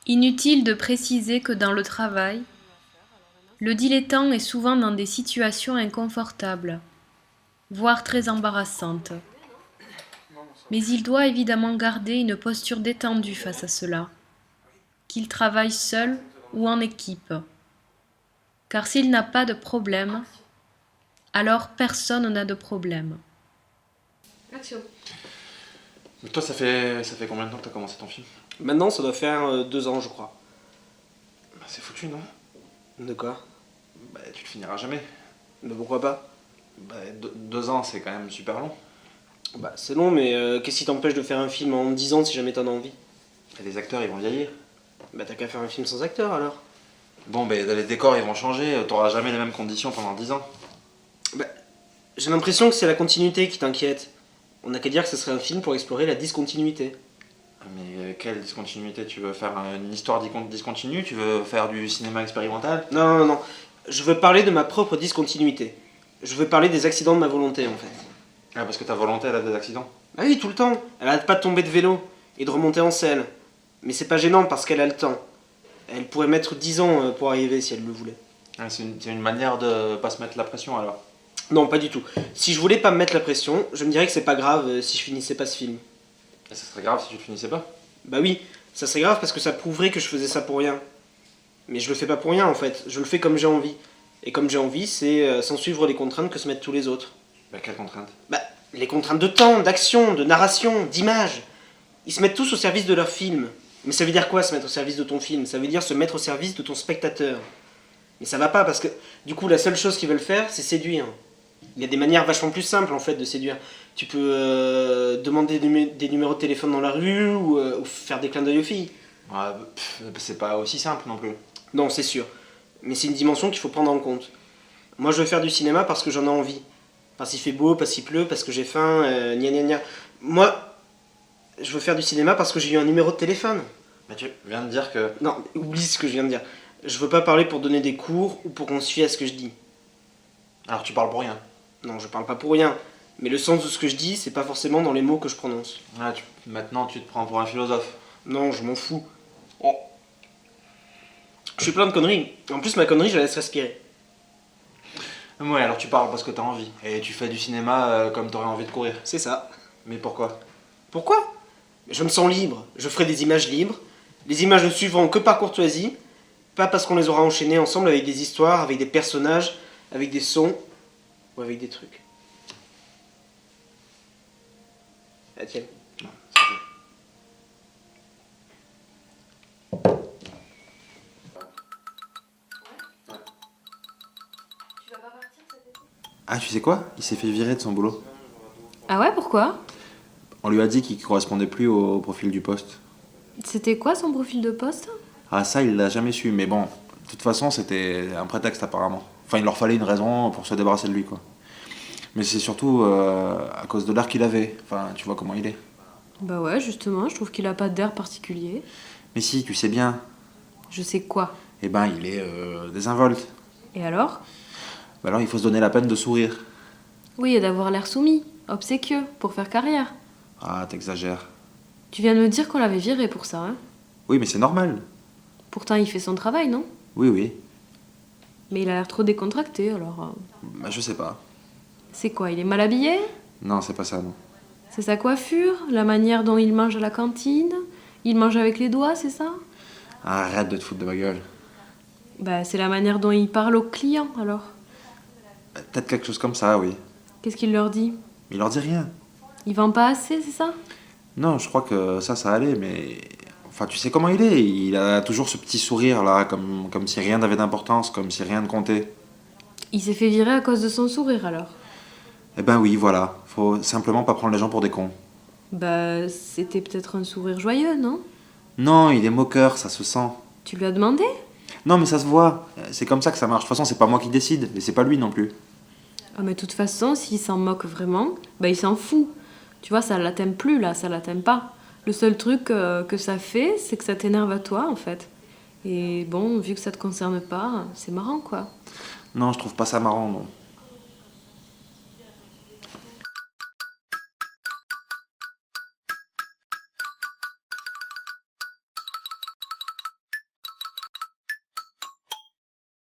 Inutile de préciser que dans le travail, le dilettant est souvent dans des situations inconfortables, voire très embarrassantes. Mais il doit évidemment garder une posture détendue face à cela, qu'il travaille seul ou en équipe. Car s'il n'a pas de problème, alors personne n'a de problème. Action. Mais toi, ça fait combien de temps que t'as commencé ton film? Maintenant, ça doit faire 2 ans, je crois. Bah, c'est foutu, non? De quoi? Bah, tu le finiras jamais. Bah pourquoi pas? Bah, 2 ans, c'est quand même super long. Bah c'est long, mais qu'est-ce qui t'empêche de faire un film en 10 ans si jamais t'en as envie? Et les acteurs, ils vont vieillir. Bah t'as qu'à faire un film sans acteur alors. Bon, bah, les décors, ils vont changer. T'auras jamais les mêmes conditions pendant 10 ans. Bah j'ai l'impression que c'est la continuité qui t'inquiète. On n'a qu'à dire que ce serait un film pour explorer la discontinuité. Mais quelle discontinuité? Tu veux faire une histoire discontinue? Tu veux faire du cinéma expérimental? Non, non, non. Je veux parler de ma propre discontinuité. Je veux parler des accidents de ma volonté en fait. Ah, parce que ta volonté, elle a des accidents. Ah oui, tout le temps. Elle arrête pas de tomber de vélo et de remonter en selle. Mais c'est pas gênant parce qu'elle a le temps. Elle pourrait mettre 10 ans pour arriver si elle le voulait. Ah, c'est une manière de pas se mettre la pression, alors. Non, pas du tout. Si je voulais pas me mettre la pression, je me dirais que c'est pas grave si je finissais pas ce film. Et ça serait grave si tu le finissais pas. Bah oui, ça serait grave parce que ça prouverait que je faisais ça pour rien. Mais je le fais pas pour rien en fait, je le fais comme j'ai envie. Et comme j'ai envie, c'est sans suivre les contraintes que se mettent tous les autres. Bah, quelle contrainte? Bah, les contraintes de temps, d'action, de narration, d'image. Ils se mettent tous au service de leur film. Mais ça veut dire quoi se mettre au service de ton film? Ça veut dire se mettre au service de ton spectateur. Mais ça va pas parce que du coup la seule chose qu'ils veulent faire c'est séduire. Il y a des manières vachement plus simples en fait de séduire. Tu peux demander des numéros de téléphone dans la rue ou faire des clins d'œil aux filles. Ouais, c'est pas aussi simple non plus. Non, c'est sûr. Mais c'est une dimension qu'il faut prendre en compte. Moi je veux faire du cinéma parce que j'en ai envie. Parce qu'il fait beau, parce qu'il pleut, parce que j'ai faim, gna gna gna. Moi, je veux faire du cinéma parce que j'ai eu un numéro de téléphone. Mais tu viens de dire que... Non, oublie ce que je viens de dire. Je veux pas parler pour donner des cours ou pour qu'on se fie à ce que je dis. Alors tu parles pour rien. Non, je parle pas pour rien. Mais le sens de ce que je dis, c'est pas forcément dans les mots que je prononce. Ah, maintenant tu te prends pour un philosophe. Non, je m'en fous. Oh. Je suis plein de conneries. En plus, ma connerie, je la laisse respirer. Ouais, alors tu parles parce que t'as envie. Et tu fais du cinéma comme t'aurais envie de courir. C'est ça. Mais pourquoi? Pourquoi? Je me sens libre. Je ferai des images libres. Les images ne suivront que par courtoisie. Pas parce qu'on les aura enchaînées ensemble avec des histoires, avec des personnages, avec des sons ou avec des trucs. Ah tiens. Non, c'est tout. Ah, tu sais quoi? Il s'est fait virer de son boulot. Ah ouais, pourquoi? On lui a dit qu'il correspondait plus au profil du poste. C'était quoi son profil de poste? Ah, ça, il l'a jamais su, mais bon, de toute façon, c'était un prétexte apparemment. Enfin, il leur fallait une raison pour se débarrasser de lui, quoi. Mais c'est surtout à cause de l'air qu'il avait. Enfin, tu vois comment il est. Bah ouais, justement, je trouve qu'il a pas d'air particulier. Mais si, tu sais bien. Je sais quoi. Eh ben, il est désinvolte. Et alors? Bah alors, il faut se donner la peine de sourire. Oui, et d'avoir l'air soumis, obséquieux, pour faire carrière. Ah, t'exagères. Tu viens de me dire qu'on l'avait viré pour ça, hein? Oui, mais c'est normal. Pourtant, il fait son travail, non? Oui, oui. Mais il a l'air trop décontracté, alors... Bah, je sais pas. C'est quoi, il est mal habillé? Non, c'est pas ça, non. C'est sa coiffure? La manière dont il mange à la cantine? Il mange avec les doigts, c'est ça? Arrête de te foutre de ma gueule. Bah, c'est la manière dont il parle aux clients, alors. Peut-être quelque chose comme ça, oui. Qu'est-ce qu'il leur dit? Il leur dit rien. Il vend pas assez, c'est ça? Non, je crois que ça allait, mais... Enfin, tu sais comment il est. Il a toujours ce petit sourire, là, comme si rien n'avait d'importance, comme si rien ne comptait. Il s'est fait virer à cause de son sourire, alors. Eh ben oui, voilà. Faut simplement pas prendre les gens pour des cons. Bah, c'était peut-être un sourire joyeux, non? Non, il est moqueur, ça se sent. Tu lui as demandé? Non, mais ça se voit. C'est comme ça que ça marche. De toute façon, c'est pas moi qui décide, et c'est pas lui non plus. Ah, mais de toute façon, s'il s'en moque vraiment, bah il s'en fout. Tu vois, ça l'atteint plus, là, ça l'atteint pas. Le seul truc que ça fait, c'est que ça t'énerve à toi, en fait. Et bon, vu que ça te concerne pas, c'est marrant, quoi. Non, je trouve pas ça marrant, non.